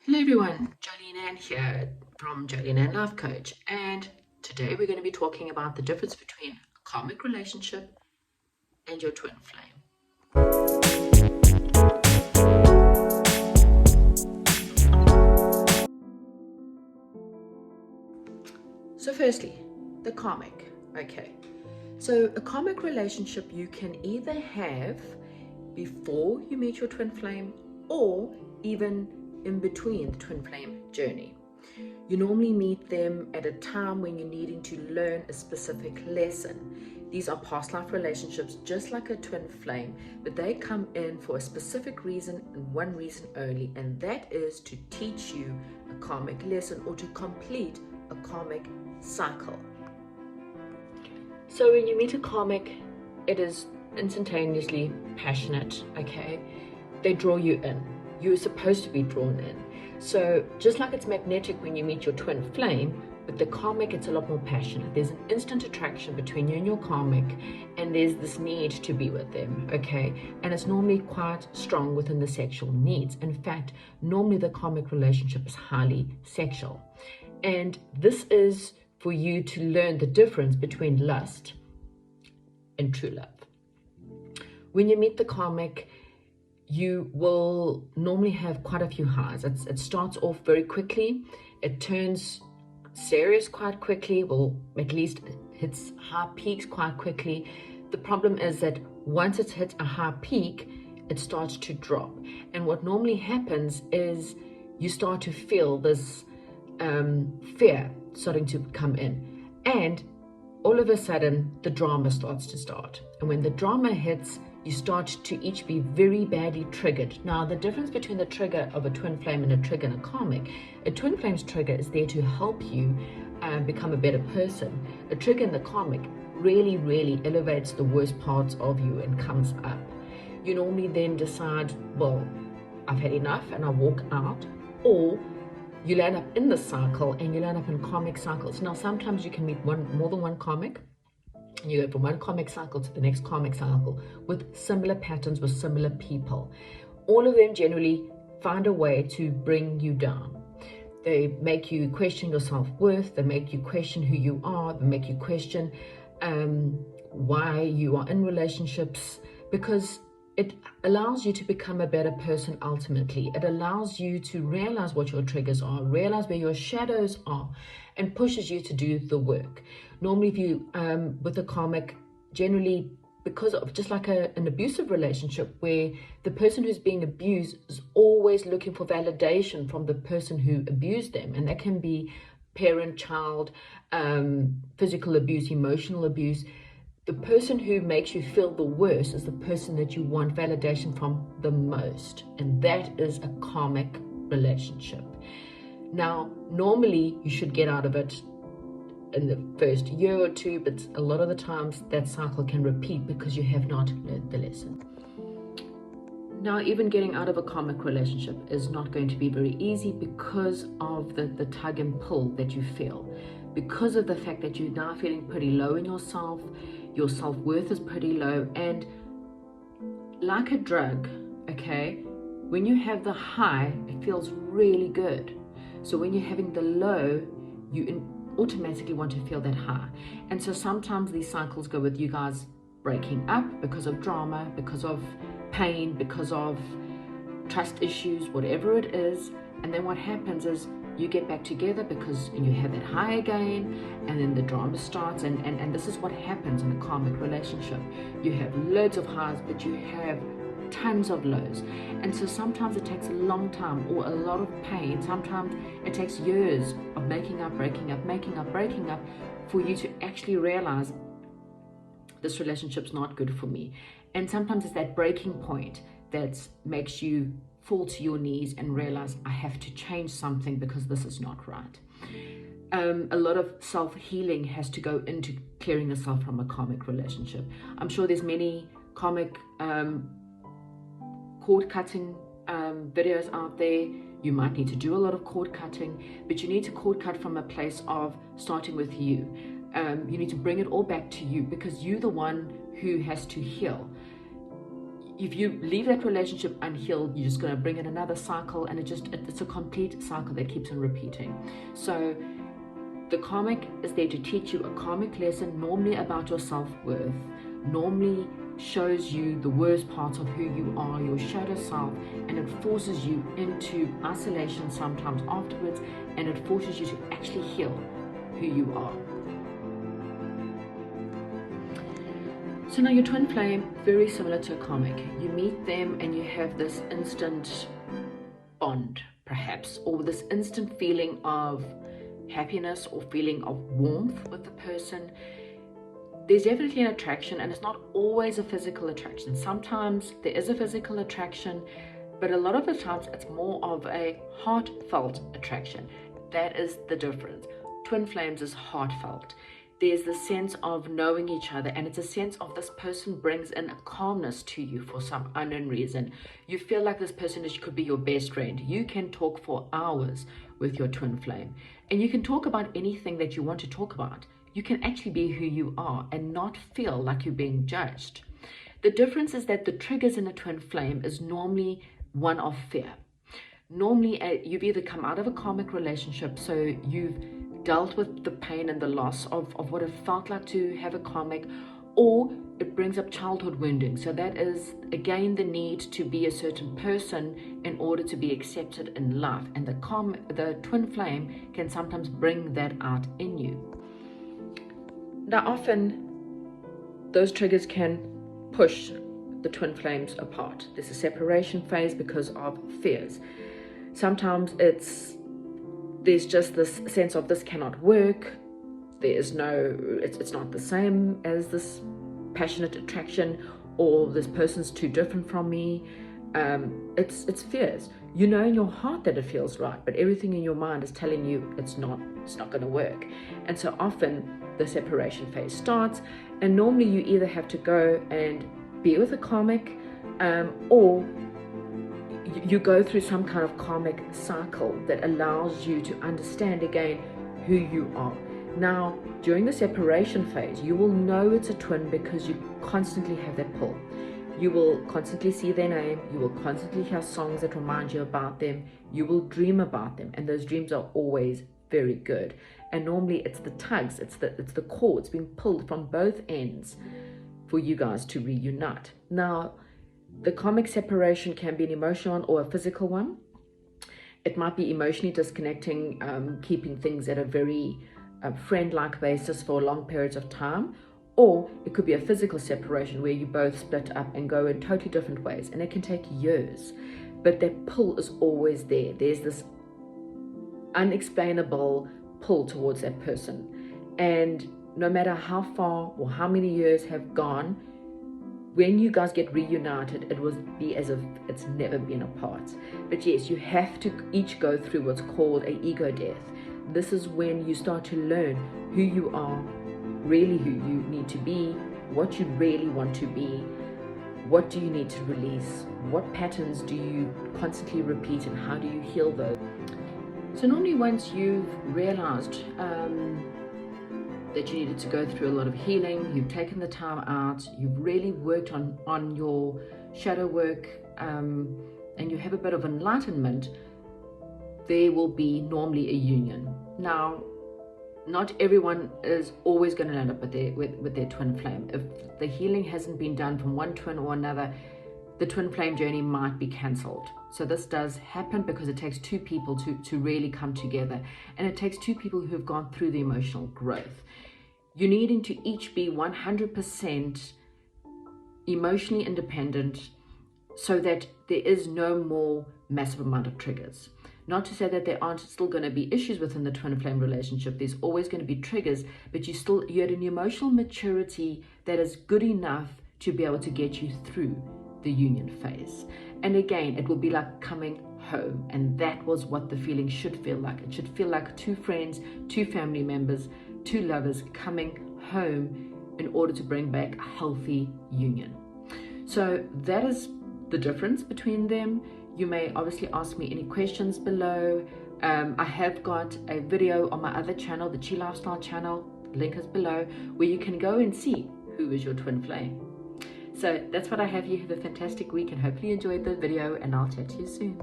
Hello everyone, Jolene here from Jolene Life Coach, and today we're going to be talking about the difference between a karmic relationship and your twin flame. So firstly, the karmic. Okay, so a karmic relationship you can either have before you meet your twin flame or even in between the twin flame journey. You normally meet them at a time when you're needing to learn a specific lesson. These are past life relationships, just like a twin flame, but they come in for a specific reason and one reason only, and that is to teach you a karmic lesson or to complete a karmic cycle. So when you meet a karmic, it is instantaneously passionate, okay? They draw you in. You're supposed to be drawn in. So just like it's magnetic when you meet your twin flame, with the karmic it's a lot more passionate. There's an instant attraction between you and your karmic, and there's this need to be with them, okay? And it's normally quite strong within the sexual needs. In fact, normally the karmic relationship is highly sexual. And this is for you to learn the difference between lust and true love. When you meet the karmic, you will normally have quite a few highs. It starts off very quickly. It turns serious quite quickly, well, at least hits high peaks quite quickly. The problem is that once it hits a high peak, it starts to drop. And what normally happens is you start to feel this fear starting to come in. And all of a sudden, the drama starts to start. And when the drama hits, you start to each be very badly triggered. Now, the difference between the trigger of a twin flame and a trigger in a karmic, a twin flame's trigger is there to help you become a better person. A trigger in the karmic really elevates the worst parts of you and comes up. You normally then decide, well, I've had enough and I walk out, or you land up in the cycle and you land up in karmic cycles. Now, sometimes you can meet more than one karmic. You go from one karmic cycle to the next karmic cycle with similar patterns, with similar people. All of them generally find a way to bring you down. They make you question your self-worth. They make you question who you are. They make you question why you are in relationships, because it allows you to become a better person ultimately. It allows you to realize what your triggers are, realize where your shadows are, and pushes you to do the work. Normally, if you, with a karmic, generally, because of just like an abusive relationship where the person who's being abused is always looking for validation from the person who abused them. And that can be parent, child, physical abuse, emotional abuse. The person who makes you feel the worst is the person that you want validation from the most. And that is a karmic relationship. Now, normally you should get out of it in the first year or two, but a lot of the times that cycle can repeat because you have not learned the lesson. Now, even getting out of a karmic relationship is not going to be very easy because of the tug and pull that you feel. Because of the fact that you're now feeling pretty low in yourself, your self-worth is pretty low, and like a drug, okay, when you have the high, it feels really good. So when you're having the low, you automatically want to feel that high. And so sometimes these cycles go with you guys breaking up because of drama, because of pain, because of trust issues, whatever it is. And then what happens is you get back together because you have that high again, and then the drama starts, and this is what happens in a karmic relationship. You have loads of highs, but you have tons of lows. And so sometimes it takes a long time or a lot of pain. Sometimes it takes years of making up, breaking up, making up, breaking up, for you to actually realize this relationship's not good for me. And sometimes it's that breaking point that makes you fall to your knees and realize, I have to change something because this is not right. A lot of self-healing has to go into clearing yourself from a karmic relationship. I'm sure there's many karmic cord cutting videos out there. You might need to do a lot of cord cutting, but you need to cord cut from a place of starting with you. You need to bring it all back to you, because you're the one who has to heal. if you leave that relationship unhealed, you're just going to bring in another cycle, and it's a complete cycle that keeps on repeating. So the karmic is there to teach you a karmic lesson, normally about your self-worth, normally shows you the worst parts of who you are, your shadow self, and it forces you into isolation sometimes afterwards, and it forces you to actually heal who you are. So now your twin flame, very similar to a karmic. You meet them and you have this instant bond, perhaps, or this instant feeling of happiness or feeling of warmth with the person. There's definitely an attraction, and it's not always a physical attraction. Sometimes there is a physical attraction, but a lot of the times it's more of a heartfelt attraction. That is the difference. Twin flames is heartfelt. There's the sense of knowing each other, and it's a sense of this person brings in a calmness to you for some unknown reason. You feel like this person could be your best friend. You can talk for hours with your twin flame, and you can talk about anything that you want to talk about. You can actually be who you are and not feel like you're being judged. The difference is that the triggers in a twin flame is normally one of fear. Normally you've either come out of a karmic relationship, so you've dealt with the pain and the loss of what it felt like to have a karmic, or it brings up childhood wounding. So that is again the need to be a certain person in order to be accepted in life, and the twin flame can sometimes bring that out in you. Now often those triggers can push the twin flames apart. There's a separation phase because of fears. Sometimes there's just this sense of this cannot work. It's not the same as this passionate attraction, or this person's too different from me. It's fears. You know in your heart that it feels right, but everything in your mind is telling you it's not going to work. And so often the separation phase starts, and normally you either have to go and be with a karmic, or you go through some kind of karmic cycle that allows you to understand again who you are. Now, during the separation phase, you will know it's a twin because you constantly have that pull. You will constantly see their name. You will constantly hear songs that remind you about them. You will dream about them, and those dreams are always very good. And normally it's the tugs, it's the cords being pulled from both ends for you guys to reunite. Now, the karmic separation can be an emotional one or a physical one. It might be emotionally disconnecting, keeping things at a very friend-like basis for long periods of time, or it could be a physical separation where you both split up and go in totally different ways, and it can take years, but that pull is always there. There's this unexplainable pull towards that person, and no matter how far or how many years have gone, when you guys get reunited, it will be as if it's never been apart. But yes, you have to each go through what's called an ego death. This is when you start to learn who you are, really who you need to be, what you really want to be, what do you need to release, what patterns do you constantly repeat, and how do you heal those. So normally once you've realized that you needed to go through a lot of healing, you've taken the time out, you've really worked on your shadow work, and you have a bit of enlightenment, there will be normally a union. Now, not everyone is always going to end up with their twin flame. If the healing hasn't been done from one twin or another, the twin flame journey might be cancelled. So this does happen because it takes two people to really come together, and it takes two people who have gone through the emotional growth. You needing to each be 100% emotionally independent so that there is no more massive amount of triggers. Not to say that there aren't still going to be issues within the twin flame relationship. There's always going to be triggers, but you're at an emotional maturity that is good enough to be able to get you through the union phase. And again, it will be like coming home, and that was what the feeling should feel like. It should feel like two friends, two family members, two lovers coming home in order to bring back a healthy union. So that is the difference between them. You may obviously ask me any questions below. I have got a video on my other channel, the Chi Lifestyle channel, link is below, where you can go and see who is your twin flame. So that's what I have. You have a fantastic week and hopefully you enjoyed the video, and I'll chat to you soon.